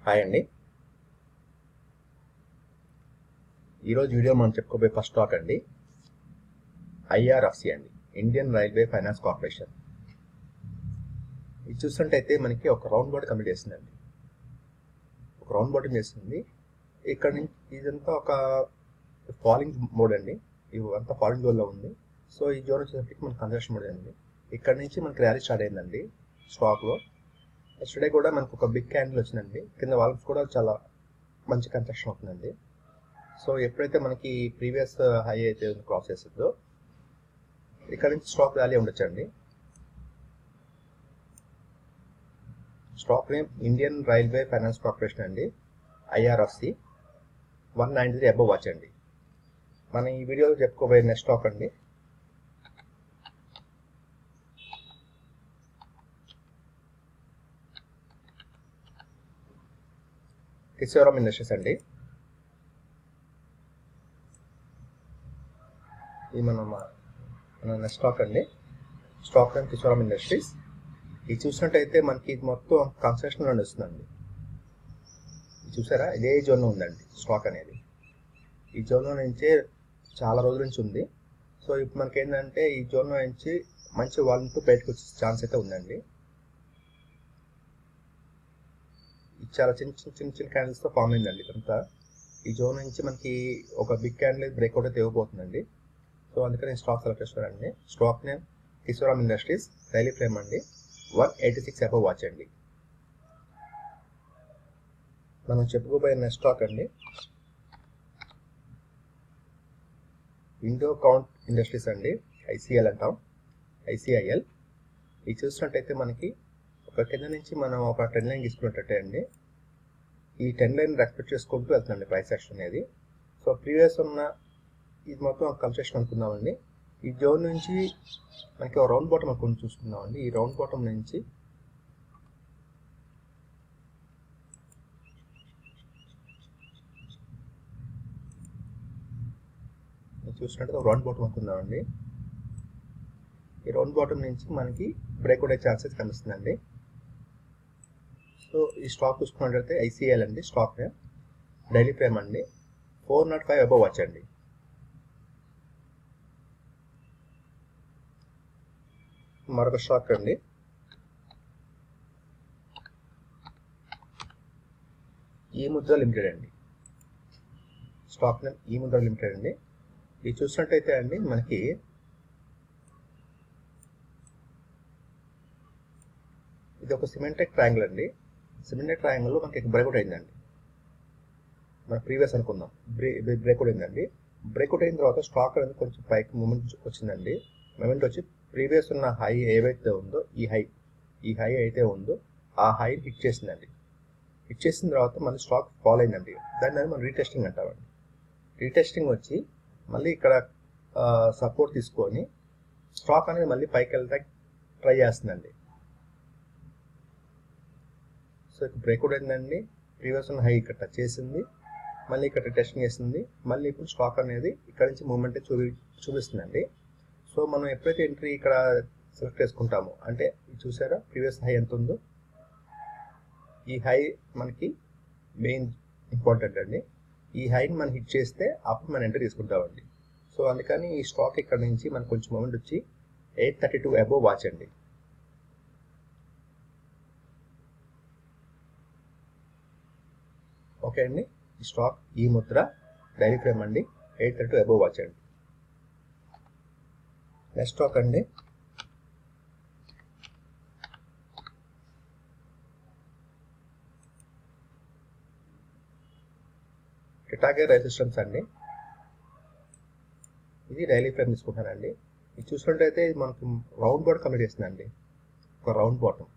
Hi అండి. ఈరోజు video మనం చెప్పుకోబోయే ఫస్ట్ స్టాక్ అండి ఐఆర్ఎఫ్సి అండి, ఇండియన్ రైల్వే ఫైనాన్స్ కార్పొరేషన్. ఇది చూస్తుంటే మనకి ఒక రౌండ్ బాటమ్ కంప్లీట్ చేస్తుందండి. ఒక రౌండ్ బాటమ్ చేస్తుంది. ఇక్కడ నుంచి ఇదంతా ఒక ఫాలింగ్ మోడ్ అండి. ఇవంతా ఫాలింగ్ జోన్లో ఉంది. సో ఈ జోన్ వచ్చేసరికి మనకి కన్స్ట్రక్షన్ మోడ్ అండి. ఇక్కడ నుంచి మనకి ర్యాలీ స్టార్ట్ అయిందండి స్టాక్లో. ఎస్టర్డే కూడా మనకు ఒక బిగ్ క్యాండిల్ వచ్చిందండి. కింద వాల్స్ కూడా చాలా మంచి కన్స్ట్రక్షన్ అవుతుందండి. సో ఎప్పుడైతే మనకి ప్రీవియస్ హై అయితే క్రాస్ చేస్తుందో ఇక్కడ నుంచి స్టాక్ ర్యాలీ ఉండొచ్చండి. Stock name Indian railway finance corporation అండి, ఐఆర్ఎఫ్సి. 193 అబవ్ వాచ్ అండి. మనం ఈ వీడియోలో చెప్పుకోబోయే నెక్స్ట్ స్టాక్ అండి కిశోరం ఇండస్ట్రీస్ అండి. ఇది మన నెక్స్ట్ స్టాక్ అండి. Stock name Kishoram industries. ఇది చూసినట్టయితే మనకి ఇది మొత్తం కన్స్ట్రక్షన్ నడుస్తుందండి. చూసారా, ఇదే జోన్లో ఉందండి స్టాక్ అనేది. ఈ జోన్లో నుంచే చాలా రోజుల నుంచి ఉంది. సో ఇప్పుడు మనకి ఏంటంటే ఈ జోన్లో నుంచి మంచి వాల్యూమ్తో బయటకు వచ్చే ఛాన్స్ అయితే ఉందండి. ఇది చాలా చిన్న క్యాండిల్స్తో ఫామ్ అయిందండి ఇదంతా. ఈ జోన్ నుంచి మనకి ఒక బిగ్ క్యాండిల్ బ్రేక్అవుట్ అయితే ఇవ్వబోతుందండి. సో అందుకని నేను స్టాక్ సెలెక్ట్ చేస్తానండి. Stock name Kishoram industries, daily frame అండి, 186 అబవ్ వాచ్ అండి. మనం చెప్పుకోబోయే నెక్స్ట్ స్టాక్ అండి ఇండో కౌంట్ ఇండస్ట్రీస్ అండి, ఐసిఎల్ అంటాం, ఐసిఐఎల్. ఇది చూసినట్టయితే మనకి ఒక కింద నుంచి మనం ఒక ట్రెండ్ లైన్ తీసుకున్నట్టయితే అండి, ఈ ట్రెండ్ లైన్ రెస్పెక్ట్ చేసుకుంటూ వెళ్తుందండి ప్రైస్ యాక్షన్ అనేది. సో ప్రీవియస్ ఉన్న ఇది మొత్తం కన్స్ట్రక్షన్ అనుకుందామండి. ఈ జోన్ నుంచి మనకి ఒక రౌండ్ బాటమ్ అనుకుని చూసుకుందామండి. ఈ రౌండ్ బాటమ్ నుంచి చూసినట్టు ఒక రౌండ్ బాటమ్ అనుకుందామండి. ఈ రౌండ్ బాటమ్ నుంచి మనకి బ్రేక్అవుట్ అయ్యే ఛాన్సెస్ కనిపిస్తుందండి. సో ఈ స్టాక్ చూసుకున్నట్లయితే ఐసిఎల్ అండి, స్టాక్ నేమ్, డైలీ ఫ్రేమ్ అండి, 405 అబవ్ వాచ్ అండి. మరొక స్టాక్ అండి ఈ ముద్ర లిమిటెడ్ అండి, స్టాక్ నేమ్ ఈ ముద్ర లిమిటెడ్ అండి. ఇది చూసినట్టయితే అండి మనకి ఇది ఒక సిమెంటెడ్ ట్రయాంగిల్ అండి. సిమెంటెడ్ ట్రయాంగిల్లో మనకి బ్రేక్అవుట్ అయిందండి. మన ప్రీవియస్ అనుకుందాం, బ్రేక్అవుట్ అయిందండి. బ్రేక్అవుట్ అయిన తర్వాత స్టాక్ అనేది కొంచెం పైకి మూమెంట్ వచ్చిందండి. మూమెంట్ వచ్చి ప్రీవియస్ ఉన్న హై ఏవైతే ఉందో ఈ హై అయితే ఉందో ఆ హై హిట్ చేసిందండి. హిట్ చేసిన తర్వాత మళ్ళీ స్టాక్ ఫాల్ అయిందండి. దాన్ని మనం రీటెస్టింగ్ అంటామండి. రీటెస్టింగ్ వచ్చి మళ్ళీ ఇక్కడ సపోర్ట్ తీసుకొని స్టాక్ అనేది మళ్ళీ పైకి వెళ్తాకి ట్రై చేస్తుందండి. సో ఇక్కడ బ్రేక్అవుట్ అయిందండి. ప్రీవియస్ ఉన్న హై ఇక్కడ టచ్ చేసింది, మళ్ళీ ఇక్కడ టెస్టింగ్ చేసింది, మళ్ళీ ఇప్పుడు స్టాక్ అనేది ఇక్కడ నుంచి మూమెంట్ చూపిస్తుందండి. సో మనం ఎప్పుడైతే ఎంట్రీ ఇక్కడ సెలెక్ట్ చేసుకుంటామో, అంటే చూసారా ప్రీవియస్ హై ఎంత ఉందో, ఈ హై మనకి మెయిన్ ఇంపార్టెంట్ అండి. ఈ హైని మనం హిట్ చేస్తే అప్పుడు మనం ఎంట్రీ తీసుకుంటామండి. సో అందుకని ఈ స్టాక్ ఇక్కడ నుంచి మనకు కొంచెం మూమెంట్ వచ్చి 832 అబవ్ వాచ్ అండి. ఓకే అండి, ఈ స్టాక్ ఈ ముద్ర, డైలీ ఫ్రేమ్ అండి, 832 అబవ్ వాచ్ అండి. నెక్స్ట్ స్టాక్ అండి టిటాగర్ రైల్ సిస్టమ్స్ అండి. ఇది డైలీ ఫ్రేమ్ తీసుకుంటానండి. ఇది చూసినట్టయితే ఇది మనకు రౌండ్ బాటమ్ కంప్లీట్ చేస్తుందండి. ఒక రౌండ్ బాటమ్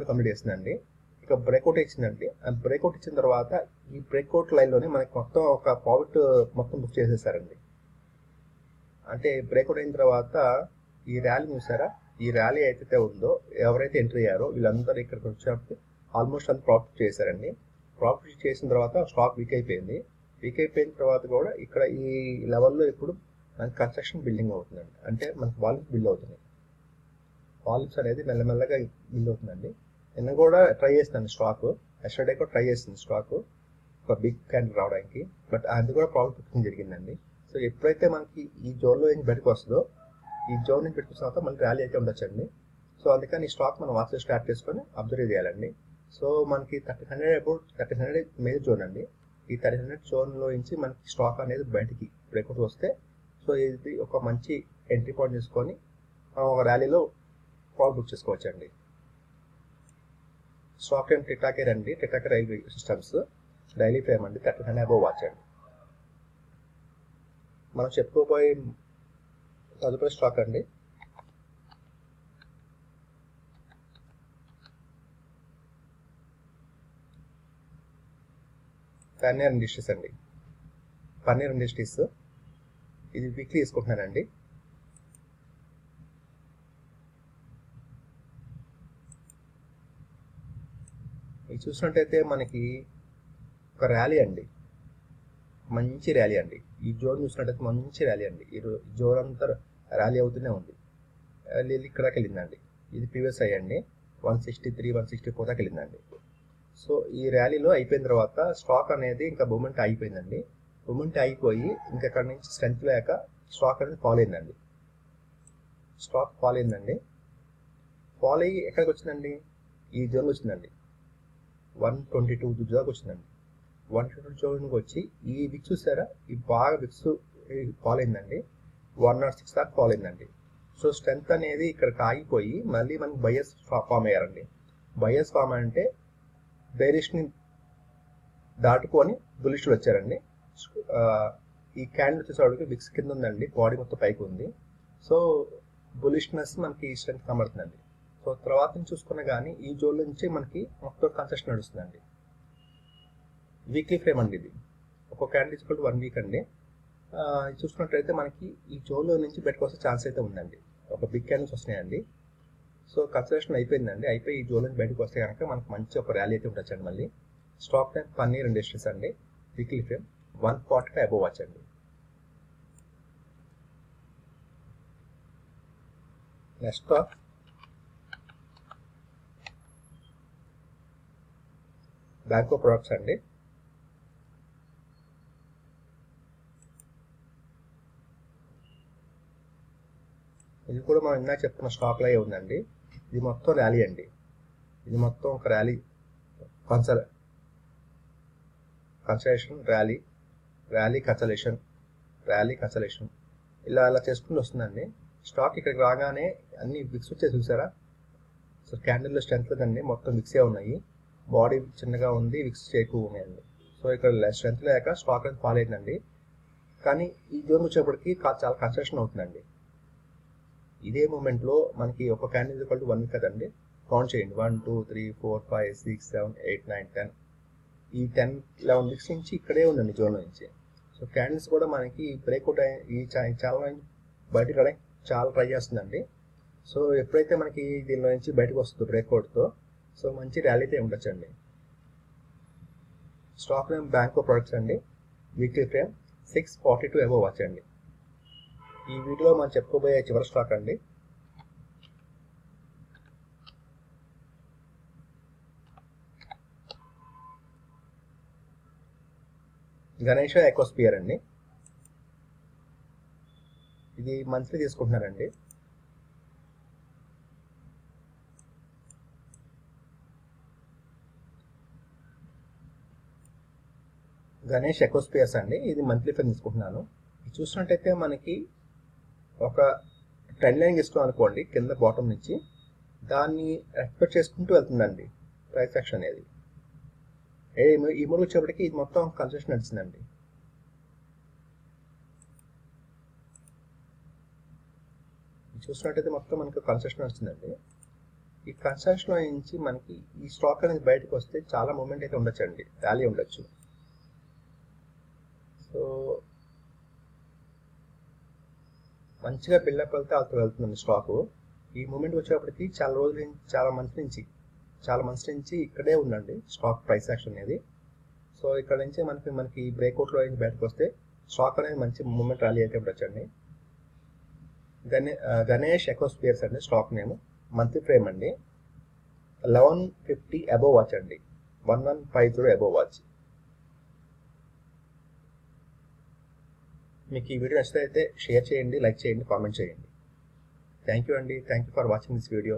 కంప్లీట్ చేస్తుందండి. ఇక బ్రేక్అవుట్ ఇచ్చిందండి. ఆ బ్రేక్అవుట్ ఇచ్చిన తర్వాత ఈ బ్రేక్అవుట్ లైన్లోనే మనకి మొత్తం ఒక ప్రాఫిట్ మొత్తం బుక్ చేసేసారండి. అంటే బ్రేక్అవుట్ అయిన తర్వాత ఈ ర్యాలీ చూసారా, ఈ ర్యాలీ అయితే ఉందో ఎవరైతే ఎంట్రీ అయ్యారో వీళ్ళందరూ ఇక్కడికి వచ్చినప్పుడు ఆల్మోస్ట్ అంత ప్రాఫిట్ చేశారండి. ప్రాఫిట్ చేసిన తర్వాత స్టాక్ వీక్ అయిపోయింది. వీక్ అయిపోయిన తర్వాత కూడా ఇక్కడ ఈ లెవెల్లో ఇప్పుడు మనకి కన్స్ట్రక్షన్ బిల్డింగ్ అవుతుందండి. అంటే మనకి వాల్యూమ్స్ బిల్డ్ అవుతుంది. వాల్యూమ్స్ అనేది మెల్లమెల్లగా బిల్డ్ అవుతుందండి. నిన్న కూడా ట్రై చేస్తాను స్టాక్, ఎస్టర్డే కూడా ట్రై చేసింది స్టాక్ ఒక బిగ్ క్యాండిల్ రావడానికి, బట్ అది కూడా ప్రాఫిట్ బుకింగ్ జరిగిందండి. సో ఎప్పుడైతే మనకి ఈ జోన్లో నుంచి బయటకు వస్తుందో, ఈ జోన్ నుంచి బయటకు తర్వాత మళ్ళీ ర్యాలీ అయితే ఉండొచ్చండి. సో అందుకని ఈ స్టాక్ మనం వాచ్ స్టార్ట్ చేసుకొని అబ్జర్వ్ చేయాలండి. సో మనకి 1300 అబౌట్ 1300 మేజర్ జోన్ అండి. ఈ 1300 జోన్లో నుంచి మనకి స్టాక్ అనేది బయటికి బ్రేక్అవుట్ వస్తే, సో ఇది ఒక మంచి ఎంట్రీ పాయింట్ తీసుకొని మనం ఒక ర్యాలీలో ప్రాఫిట్ బుక్ చేసుకోవచ్చు అండి. స్టాక్ నేమ్ టిటాకే అండి, టిటాకే రైల్వే సిస్టమ్స్, డైలీ ఫ్రేమ్ అండి, 1300 అబౌవ్ వాచ్ అండి. మనం చెప్పుకోబోయే తదుపరి స్టాక్ అండి పన్నీర్ ఇండస్ట్రీస్ అండి. పన్నీర్ ఇండస్ట్రీస్ ఇది వీక్లీ తీసుకుంటున్నానండి. ఇది చూసినట్టయితే మనకి ఒక ర్యాలీ అండి, మంచి ర్యాలీ అండి. ఈ జోన్ చూసినట్టయితే మంచి ర్యాలీ అండి. ఈ జోన్ అంతా ర్యాలీ అవుతూనే ఉంది. ఇక్కడికి వెళ్ళిందండి. ఇది ప్రీవియస్ అయ్యండి 163 164 దాకా వెళ్ళిందండి. సో ఈ ర్యాలీలో అయిపోయిన తర్వాత స్టాక్ అనేది ఇంకా మూమెంట్ అయిపోయిందండి. మూమెంట్ అయిపోయి ఇంకెక్కడి నుంచి స్ట్రెంత్ లేక స్టాక్ అనేది ఫాల్ అయిందండి. స్టాక్ ఫాల్ అయిందండి. ఫాల్ అయ్యి ఎక్కడికి వచ్చిందండి? ఈ జోన్ వచ్చిందండి. 122 దాకా వచ్చిందండి. 122 జోన్కి వచ్చి ఈ విక్స్ చూసారా, ఈ బాగా విక్స్ ఫాల్ అయిందండి. 106 దాకా ఫాల్ అయిందండి. సో స్ట్రెంత్ అనేది ఇక్కడికి ఆగిపోయి మళ్ళీ మనకి బయర్స్ ఫామ్ అయ్యారండి. బయర్స్ ఫామ్ అంటే బేరిష్ని దాటుకొని బులిష్లు వచ్చారండి. ఈ క్యాండిల్ వచ్చేసరికి విక్స్ కింద ఉందండి, బాడీ మొత్తం పైకి ఉంది. సో బులిష్నెస్ మనకి స్ట్రెంత్ కనబడుతుందండి. సో తర్వాత నుంచి చూసుకున్నా కానీ ఈ జోన్ నుంచి మనకి మొత్తం కన్సెషన్ నడుస్తుందండి. వీక్లీ ఫ్రేమ్ అండి ఇది. ఒక క్యాండిల్ ఇచ్చుకుంటే 1 వీక్ అండి. చూసుకున్నట్లయితే మనకి ఈ జోన్లో నుంచి బయటకు వస్తే ఛాన్స్ అయితే ఉందండి. ఒక బిగ్ క్యాండిల్స్ వస్తున్నాయండి. సో కన్సల్టేషన్ అయిపోయిందండి. అయిపోయి ఈ జోన్ నుంచి బయటకు వస్తే కనుక మనకు మంచి ఒక ర్యాలీ అయితే ఉండొచ్చండి. మళ్ళీ స్టాక్ నేమ్ పన్నీర్ ఇండస్ట్రీస్ అండి, వీక్లీ ఫ్రేమ్ 145 అబోవ్ వాచ్ అండి. నెక్స్ట్ స్టాక్ బ్యాంకో ప్రొడక్ట్స్ అండి. ఇది కూడా మనం ఇందాక చెప్తున్న స్టాక్ లాగే ఉందండి. ఇది మొత్తం ర్యాలీ అండి. ఇది మొత్తం ఒక rally, consolation rally, rally consolation, rally consolation, ఇలా చేసుకుంటూ వస్తుందండి. స్టాక్ ఇక్కడికి రాగానే అన్ని విక్స్ వచ్చే చూసారా. సో క్యాండిల్లో స్ట్రెంత్ లేదండి, మొత్తం విక్సే ఉన్నాయి. బాడీ చిన్నగా ఉంది, విక్స్ ఎక్కువ ఉన్నాయండి. సో ఇక్కడ స్ట్రెంత్ లేక స్టాక్ అనేది ఫాల్ అయిందండి. కానీ ఈ జోన్ వచ్చేప్పటికి చాలా కన్సలేషన్ అవుతుందండి. ఇదే మూమెంట్లో మనకి ఒక క్యాండిల్ 1 కదండి, కౌంట్ చేయండి. 1 2 3 4 5 6 7 8 9 10. ఈ 10 11 వీక్స్ నుంచి ఇక్కడే ఉందండి జోన్ నుంచి. సో క్యాండిల్స్ కూడా మనకి బ్రేక్అవుట్ ఈ చాలా బయటకు రావడానికి చాలా ట్రై చేస్తుందండి. సో ఎప్పుడైతే మనకి దీనిలో నుంచి బయటకు వస్తుందో బ్రేక్అవుట్తో, సో మంచి ర్యాలీ అయితే ఉండొచ్చండి. స్టాక్ నేమ్ బ్యాంకో ప్రొడక్ట్స్ అండి, వీక్లీ ఫ్రేమ్ 642 అబోవ్ వాచ్ అండి. ఈ వీడియోలో మనం చెప్పుకోబోయే చివరి స్టాక్ అండి గణేష ఎకోస్పియర్ అండి. ఇది మంత్లీ తీసుకుంటున్నారండి. గణేష్ ఎకోస్పియర్స్ అండి, ఇది మంత్లీ ఫైన్ తీసుకుంటున్నాను. ఇది చూసినట్టయితే మనకి ఒక ట్రెండ్ లైన్ ఇస్తాం అనుకోండి, కింద బాటమ్ నుంచి దాన్ని ఎక్స్పెక్ట్ చేసుకుంటూ వెళ్తుందండి ప్రైస్ యాక్షన్ అనేది. ఈ మూడు వచ్చేప్పటికి ఇది మొత్తం కన్సెషన్ నడిచిందండి. చూసినట్టయితే మొత్తం మనకి కన్సెషన్ నడుస్తుందండి. ఈ కన్సెషన్లో నుంచి మనకి ఈ స్టాక్ అనేది బయటకు వస్తే చాలా మూమెంట్ అయితే ఉండొచ్చండి, ర్యాలీ ఉండొచ్చు. సో మంచిగా బిల్డప్ వెళ్తే అతను వెళ్తుందండి స్టాకు. ఈ మూమెంట్ వచ్చేప్పటికి చాలా రోజుల నుంచి, చాలా మంత్స్ నుంచి ఇక్కడే ఉందండి స్టాక్ ప్రైస్ యాక్షన్ అనేది. సో ఇక్కడ నుంచి మనకి బ్రేక్అవుట్లో నుంచి బయటకు వస్తే స్టాక్ అనేది మంచి మూమెంట్ ర్యాలీ అయితే ఉండొచ్చండి. గణేష్ ఎకోస్పియర్స్ అండి స్టాక్ నేమ్, మంత్లీ ఫ్రేమ్ అండి, 1150 అబోవ్ వాచ్ అండి. 1150 అబోవ్ వాచ్. మీకు ఈ వీడియో నచ్చితే షేర్ చేయండి, లైక్ చేయండి, కామెంట్ చేయండి. థ్యాంక్ యూ అండి. Thank you for watching this video.